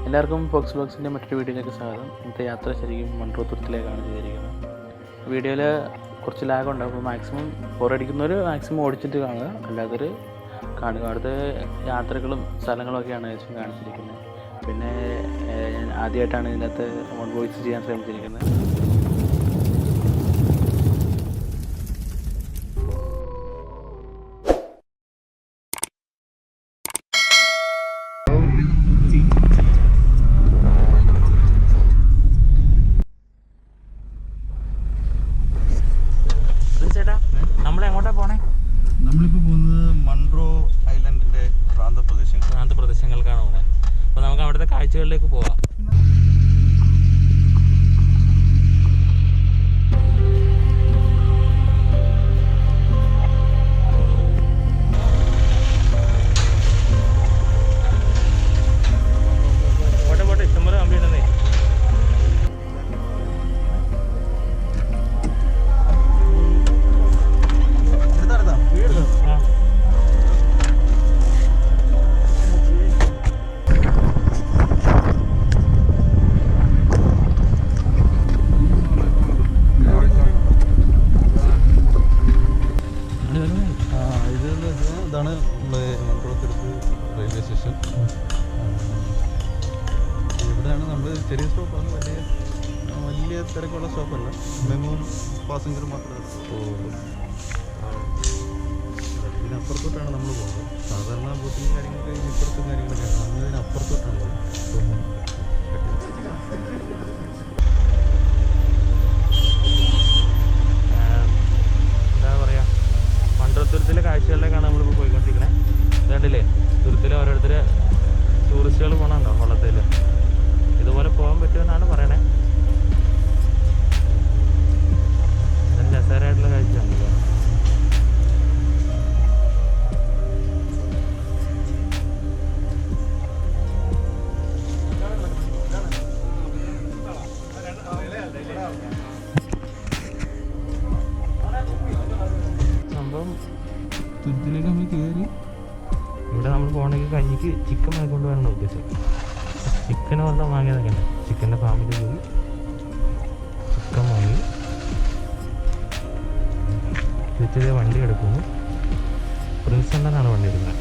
എല്ലാവർക്കും ഫോക്സ് ബ്ലോഗ്സിൻ്റെ മറ്റൊരു വീഡിയോയിലേക്ക് സ്വാഗതം. ഇന്നത്തെ യാത്ര ശരിക്കും മൺട്രോത്തുരുത്തിലേക്കാണ് ചെയ്തിരിക്കുന്നത്. വീഡിയോയിൽ കുറച്ച് ലാഗ് ഉണ്ടാകും. അപ്പോൾ മാക്സിമം ബോറടിക്കുന്നവർ മാക്സിമം ഓടിച്ചിട്ട് കാണുക, അല്ലാതൊരു കാണുക. അവിടുത്തെ യാത്രകളും സ്ഥലങ്ങളും ഒക്കെയാണ് ഏകദേശം കാണിച്ചിരിക്കുന്നത്. പിന്നെ ഞാൻ ആദ്യമായിട്ടാണ് ഇതിനകത്ത് ഓൺ വോയിസ് ചെയ്യാൻ ശ്രമിച്ചിരിക്കുന്നത്. നമ്മളിപ്പോൾ പോകുന്നത് മൺട്രോ ഐലൻഡിൻ്റെ പ്രാന്തപ്രദേശങ്ങൾക്കാണ് പോകുന്നത്. അപ്പോൾ നമുക്ക് അവിടുത്തെ കാഴ്ചകളിലേക്ക് പോവാം. പോട്ടെ ഇഷ്ടംപോലെ കമ്പി ഉണ്ടെന്നേ. ഇതാണ് നമ്മുടെ മൺട്രോത്തുരുത്ത് റെയിൽവേ സ്റ്റേഷൻ. ഇവിടെയാണ് നമ്മൾ ചെറിയ സ്റ്റോപ്പാണ്, വലിയ തിരക്കുള്ള സ്റ്റോപ്പല്ല. മെമും പാസഞ്ചർ മാത്രമേ പോകുള്ളൂ. ഇതിനപ്പുറത്തോട്ടാണ് നമ്മൾ പോകുന്നത്. സാധാരണ ബോട്ടിങ് കാര്യങ്ങളൊക്കെ ഇപ്പുറത്തും കാര്യങ്ങളൊക്കെയാണ്, നമ്മൾ ഇതിനപ്പുറത്തോട്ടാണ് പോകുന്നത്. തുരുത്തിലെ കാഴ്ചകളിലേക്കാണ് നമ്മളിപ്പോൾ പോയിക്കൊണ്ടിരിക്കുന്നത്. ഇതുണ്ടല്ലേ, തുരുത്തിൽ ഓരോരുത്തർ ടൂറിസ്റ്റുകൾ പോകണുണ്ടോ വള്ളത്തിൽ. ഇതുപോലെ പോകാൻ പറ്റുമെന്നാണ് പറയണേ. നല്ല രസകരമായിട്ടുള്ള കാഴ്ചയാണല്ലോ. സംഭവം തുരുത്തിലേക്ക് നമ്മൾ കയറി. ഇവിടെ നമ്മൾ പോകണമെങ്കിൽ കഞ്ഞിക്ക് ചിക്കൻ വാങ്ങിക്കൊണ്ട് വരണം ഉദ്ദേശം. ചിക്കന് വന്നാൽ വാങ്ങിയതൊക്കെ ഉണ്ട്. ചിക്കൻ്റെ ഫാമിൽ പോയി ചിക്കൻ വാങ്ങി തിരിച്ചത് വണ്ടി എടുക്കുന്നു. പ്രിൻസ് എന്നാണ് വണ്ടി എടുക്കുന്നത്.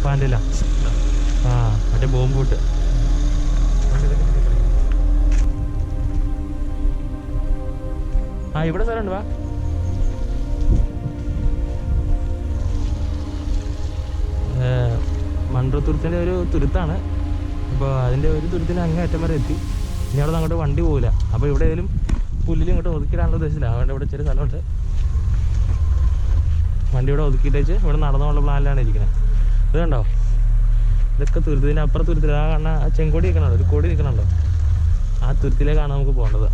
പാൻറ്റില്ല, ആ മറ്റേ ബോംബൂട്ട്. ആ ഇവിടെ സ്ഥലമുണ്ട്, വാ. മൺട്രോത്തുരുത്തിൻ്റെ ഒരു തുരുത്താണ്. അപ്പോൾ അതിൻ്റെ ഒരു തുരുത്തിന് അങ്ങേ അറ്റം വരെ എത്തി. ഇനി അവിടെ നിന്ന് അങ്ങോട്ട് വണ്ടി പോകില്ല. അപ്പോൾ ഇവിടെ ഏതെങ്കിലും പുല്ലിൽ ഇങ്ങോട്ട് ഒതുക്കിയിടാനുള്ള ഉദ്ദേശമില്ല. അതുകൊണ്ട് ഇവിടെ ചെറിയ സ്ഥലമുണ്ട്. വണ്ടി ഇവിടെ ഒതുക്കിയിട്ട് വെച്ച് ഇവിടെ നടന്നുള്ള പ്ലാനിലാണ് ഇരിക്കുന്നത്. ഇത് കണ്ടോ, ഇതൊക്കെ തുരുത്തിന് അപ്പുറം തുരുത്തിൽ ആ കാണാൻ ആ ചെങ്കൊടി നിൽക്കണുണ്ടോ, ഒരു കൊടി നിൽക്കണുണ്ടോ, ആ തുരുത്തിലേക്കാണ് നമുക്ക് പോകേണ്ടത്.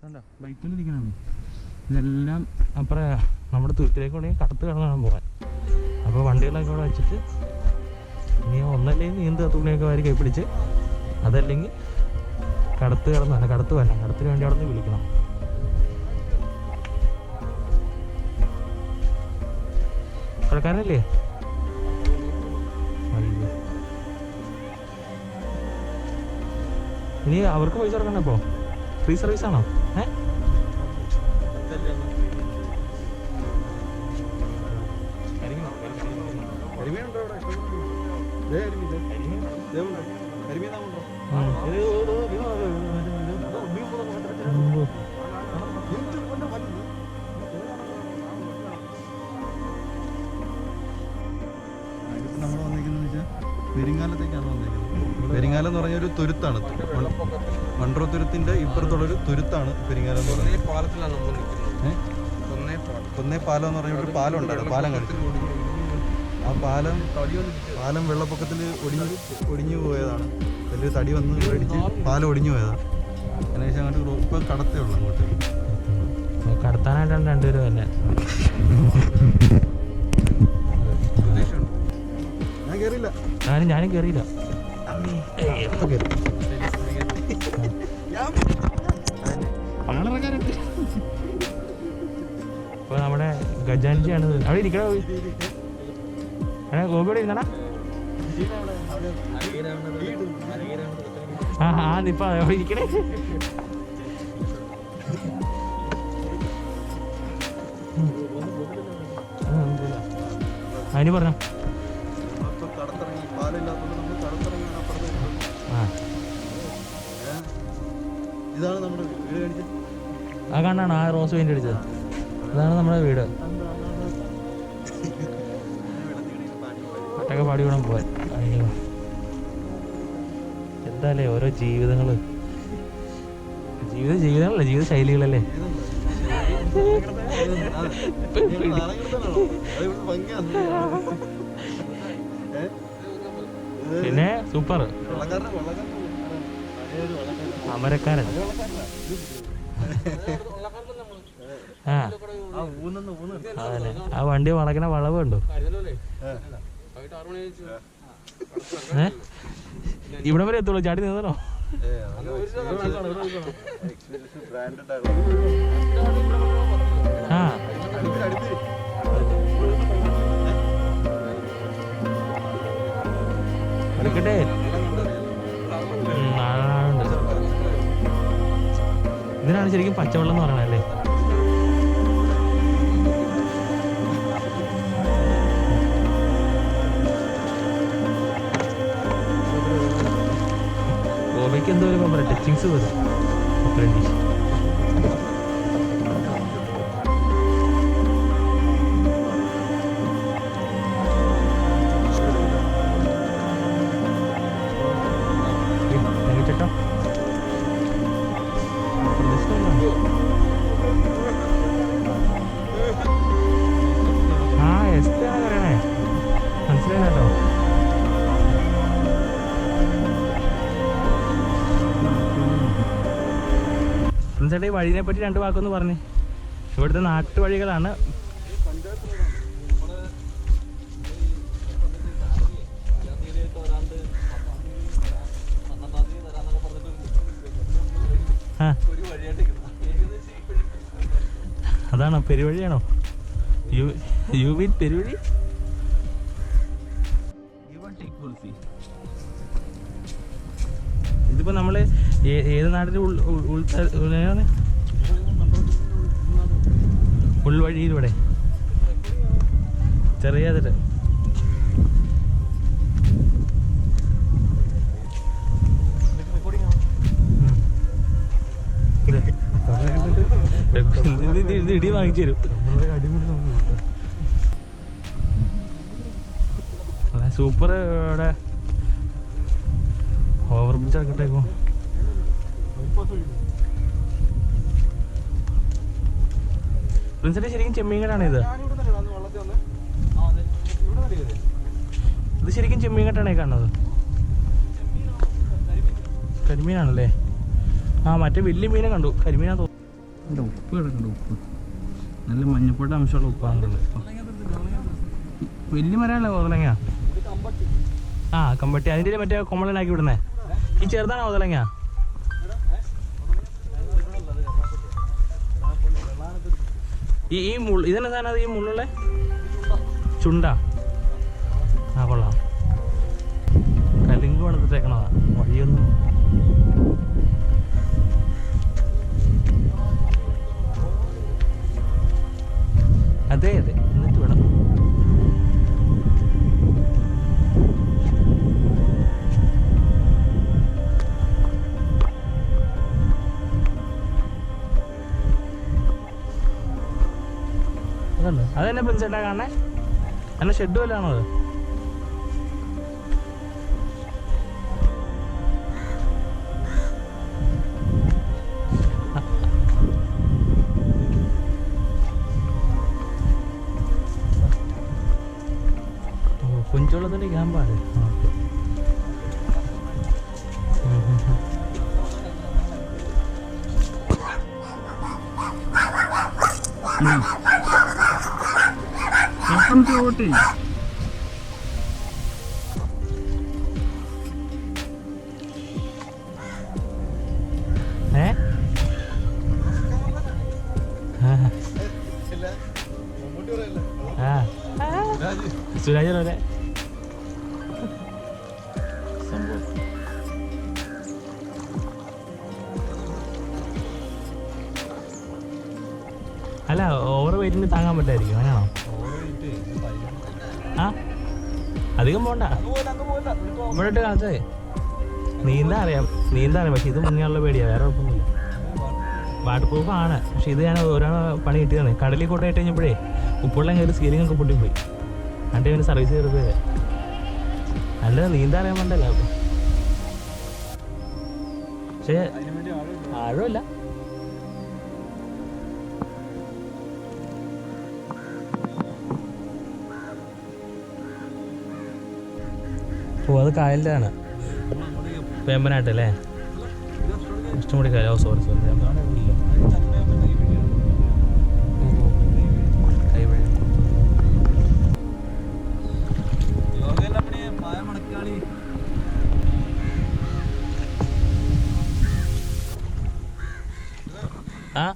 കണ്ടോ ബൈക്കിൽ നിൽക്കണോ, ഇതെല്ലാം അപ്പുറം നമ്മുടെ തുരുത്തിലേക്ക് വേണമെങ്കിൽ കടത്ത് കിടന്നാണ് പോകാൻ. അപ്പോൾ വണ്ടികളൊക്കെ ഇവിടെ വെച്ചിട്ട് ഇനി ഒന്നല്ലെങ്കിൽ നീന്തുക, തുണിയൊക്കെ വാരി കൈപ്പിടിച്ച്, അതല്ലെങ്കിൽ കടത്ത് കിടന്നാണ്. കടത്ത് വരണം, കടത്തിന് വേണ്ടി അവിടെ നിന്ന് വിളിക്കണം. കടക്കാരനല്ലേ? ഇനി അവർക്ക് പൈസ കൊടുക്കണേ. ഇപ്പോൾ ഫ്രീ സർവീസ് ആണോ? നമ്മൾ വന്നിരിക്കുന്നത് വെച്ചാൽ പെരിങ്ങാലത്തേക്കാണ് വന്നിരിക്കുന്നത്. പെരിങ്ങാലം എന്ന് പറഞ്ഞൊരു തുരുത്താണ്. മൺട്രോത്തുരുത്തിൻ്റെ ഇപ്പുറത്തുള്ളൊരു തുരുത്താണ് പെരിങ്ങാലം എന്ന് പറയുന്നത്. കൊന്നേ പാലം എന്ന് പറഞ്ഞൊരു പാലം ഉണ്ടായിരുന്നു, പാലം കളിച്ചു. ആ പാലം വെള്ളപ്പൊക്കത്തിൽ ഒടിഞ്ഞു പോയതാണ്. വലിയ തടി വന്ന് ഇടിച്ച് പാലം ഒടിഞ്ഞു പോയതാണ്. അതിനുശേഷം അങ്ങോട്ട് ഇപ്പോൾ കടത്തേ ഉള്ളൂ. അങ്ങോട്ട് കടത്താനായിട്ടാണ് രണ്ടുപേരും തന്നെ. ഞാൻ കയറിയില്ല, ഞാനും കയറിയില്ല. അപ്പോൾ നമ്മുടെ ഗജാൻജിയാണ് അവിടെ ഇരിക്കണ പോയി ഗോപിയോടെ ഇരുന്നാ ആ ഇപ്പൊ അവിടെ ഇരിക്കണേ അതിന് പറഞ്ഞോ ഇതാണ് നമ്മുടെ വീട് കാണിച്ചത്. ആ കണ്ണാണ് ആ റോസ് പെയിന്റ് അടിച്ചത് അതാണ് നമ്മുടെ വീട് ഒട്ടൊക്കെ പാടി വേണം പോവാൻ അയ്യോ എന്താല്ലേ ഓരോ ജീവിതങ്ങള് ജീവിതങ്ങളല്ലേ ജീവിത ശൈലികളല്ലേ പിന്നെ സൂപ്പർ അമരക്കാരൻ ആ അതല്ലേ ആ വണ്ടി വളക്കണ വളവ് ഉണ്ടോ ഇവിടെ വരെ എത്തുള്ളൂ ചാടി നിന്നോ ആ എടുക്കട്ടെ ഇതിനാണ് ശരിക്കും പച്ചവെള്ളം എന്ന് പറയണത് അല്ലേ ഗോവയ്ക്ക് എന്തോ ഒരു പറയാം ടച്ചിങ്സ് വരും അപ്രന്റീസ് ചേട്ടാ ആ എസ്റ്റാണ് പറയണേ മനസ്സിലായില്ല കേട്ടോ ചേട്ടാ ഈ വഴിനെ പറ്റി 2 വാക്കൊന്ന് പറഞ്ഞേ ഇവിടുത്തെ നാട്ടുവഴികളാണ് ആ അതാണോ പെരുവഴിയാണോ യു വി പെരുവഴി ഇതിപ്പോ നമ്മള് ഏത് നാടിന്റെ ഉൾവഴിയിലൂടെ ചെറിയതിട്ട് ഇടി വാങ്ങിച്ചു തരും സൂപ്പർ ഇവിടെ ഓവർ ബ്രിഡ്ജ് ഇറക്കട്ടേക്കോ പ്രിൻസിന്റെ ശരിക്കും ചെമ്മീൻകെട്ടാണ് ഇത് ശരിക്കും ചെമ്മീൻകെട്ടാണ് ഈ കാണുന്നത് കരിമീനാണല്ലേ ആ മറ്റേ വലിയ മീനെ കണ്ടു കരിമീനാ തോന്നുന്നു ഉപ്പ് കിടക്കണ്ട ഉപ്പ് നല്ല മഞ്ഞപ്പൊട്ട അംശമുള്ള ഉപ്പാണുള്ളത് വലിയ മരമല്ലേ ഓതലങ്ങ ആ കമ്പട്ടി അതിൻ്റെ മറ്റേ കൊമ്മളനാക്കി വിടുന്നേ ഈ ചെറുതാണോ ഓതലങ്ങ ഈ ഇതെന്നെ സാധനം അത് ഈ മുള്ളുള്ള ചുണ്ട ആ കൊള്ളാം കലിങ്ക് പണിതിട്ടേക്കണതാ വഴിയൊന്നും അതെ അതെ എന്നിട്ട് വേണം അതെന്നെ പ്രിൻസേട്ടാ കാണേ എന്നെ ഷെഡ് വല്ലാണോ അത് കൊഞ്ചുള്ളതിൻ്റെ ക്യാമ്പാണ് ഓട്ടെ സുരാജൻ വരെ സംഭവം. അല്ല ഓവർ വെയിറ്റിന് താങ്ങാൻ പറ്റായിരിക്കും അങ്ങനെയാണോ? ആ അധികം പോണ്ട, ഇവിടെ ഇട്ട് കാണിച്ചേ. നീന്താൻ അറിയാം പക്ഷെ ഇത് മുങ്ങിയുള്ള പേടിയാണ്, വേറെ കുഴപ്പമൊന്നുമില്ല. വാട്ടർ പ്രൂഫ് ആണ്, പക്ഷെ ഇത് ഞാൻ ഒരാൾ പണി കിട്ടിയതാണ്. കടലിൽ കൊണ്ടായിട്ട് കഴിഞ്ഞപ്പോഴേ ഉപ്പുവെള്ളം കയറി സീലിംഗ് ഒക്കെ പൊട്ടിപ്പോയി. എന്നിട്ട് ഇവന് സർവീസ് ചെയ്ത് പോയത്. അല്ല നീന്താൻ അറിയാൻ വേണ്ടല്ലോ. പക്ഷേ ആഴമില്ല. ഓ അത് കായലിൻ്റെ ആണ്, വേമ്പനാട്ടല്ലേ? ഇഷ്ടംകൂടി കായൽ. ഓ സോറി ആ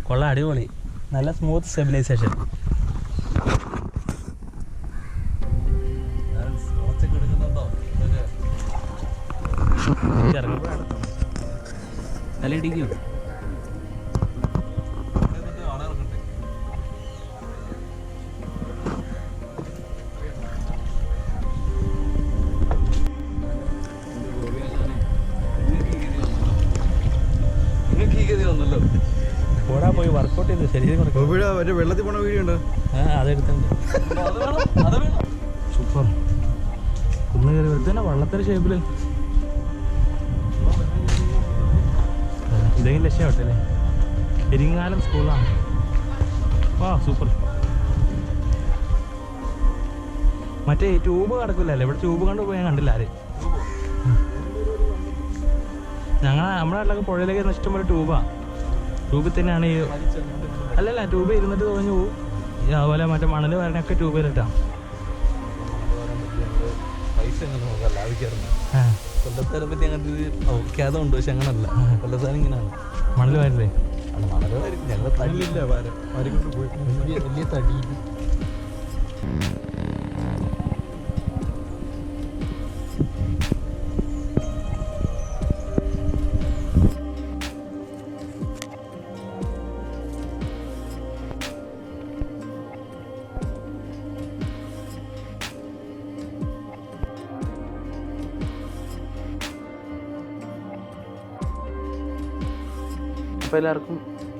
കൊള്ളാം, അടിപൊളി, നല്ല സ്മൂത്ത് സ്റ്റെബിലൈസേഷൻ. നല്ല ഇടിക്കും. ഓടാ പോയി വർക്കൗട്ട് ചെയ്ത് ശരീരം വെള്ളത്തിൽ പോണ വീഡിയോ ഉണ്ടോ? അതെടുത്തുണ്ട്. സൂപ്പർ. കുന്ന് കയറി വരുത്തന്നെ വള്ളത്തിന്റെ ഷേപ്പില്. ഇതെങ്കിലും രക്ഷപ്പെട്ടല്ലേ? പെരിങ്ങാലം സ്കൂളാണ്. ആ സൂപ്പർ. മറ്റേ ട്യൂബ് കിടക്കില്ലല്ലേ ഇവിടെ? ട്യൂബ് കണ്ട് പോയാൽ കണ്ടില്ല ആര്. നമ്മുടെ നാട്ടിലൊക്കെ പുഴയിലേക്ക് ഇഷ്ടംപോലെ ട്യൂബാ. ട്യൂബിൽ തന്നെയാണ് ഈ അല്ലല്ല ട്യൂബ് ഇരുന്നിട്ട് തോന്നി പോവും. അതുപോലെ മറ്റേ മണൽ വരണൊക്കെ ട്യൂബിലിട്ടാ. കൊല്ലത്താരെ പറ്റി അങ്ങനത്തെ അവക്കാതുണ്ട്, പക്ഷെ അങ്ങനല്ല. കൊല്ലത്താൻ ഇങ്ങനെയാണ്, മണൽ വരില്ലേ? മണൽ വരും. ഞങ്ങൾ തടിയില്ല, കൊണ്ട് പോയി വലിയ തടി. അപ്പോൾ എല്ലാവർക്കും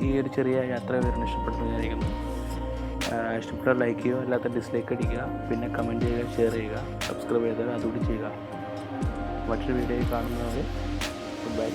ഈ ഒരു ചെറിയ യാത്ര വിവരണം ഇഷ്ടപ്പെട്ടെന്ന് വിചാരിക്കുന്നു. ഇഷ്ടപ്പെട്ട ലൈക്ക് ചെയ്യുക, അല്ലാത്ത ഡിസ്ലൈക്ക് അടിക്കുക, പിന്നെ കമൻറ്റ് ചെയ്യുക, ഷെയർ ചെയ്യുക, സബ്സ്ക്രൈബ് ചെയ്താൽ അതുകൂടി ചെയ്യുക. മറ്റൊരു വീഡിയോയിൽ കാണുന്നവരെ ഗുഡ് ബൈ.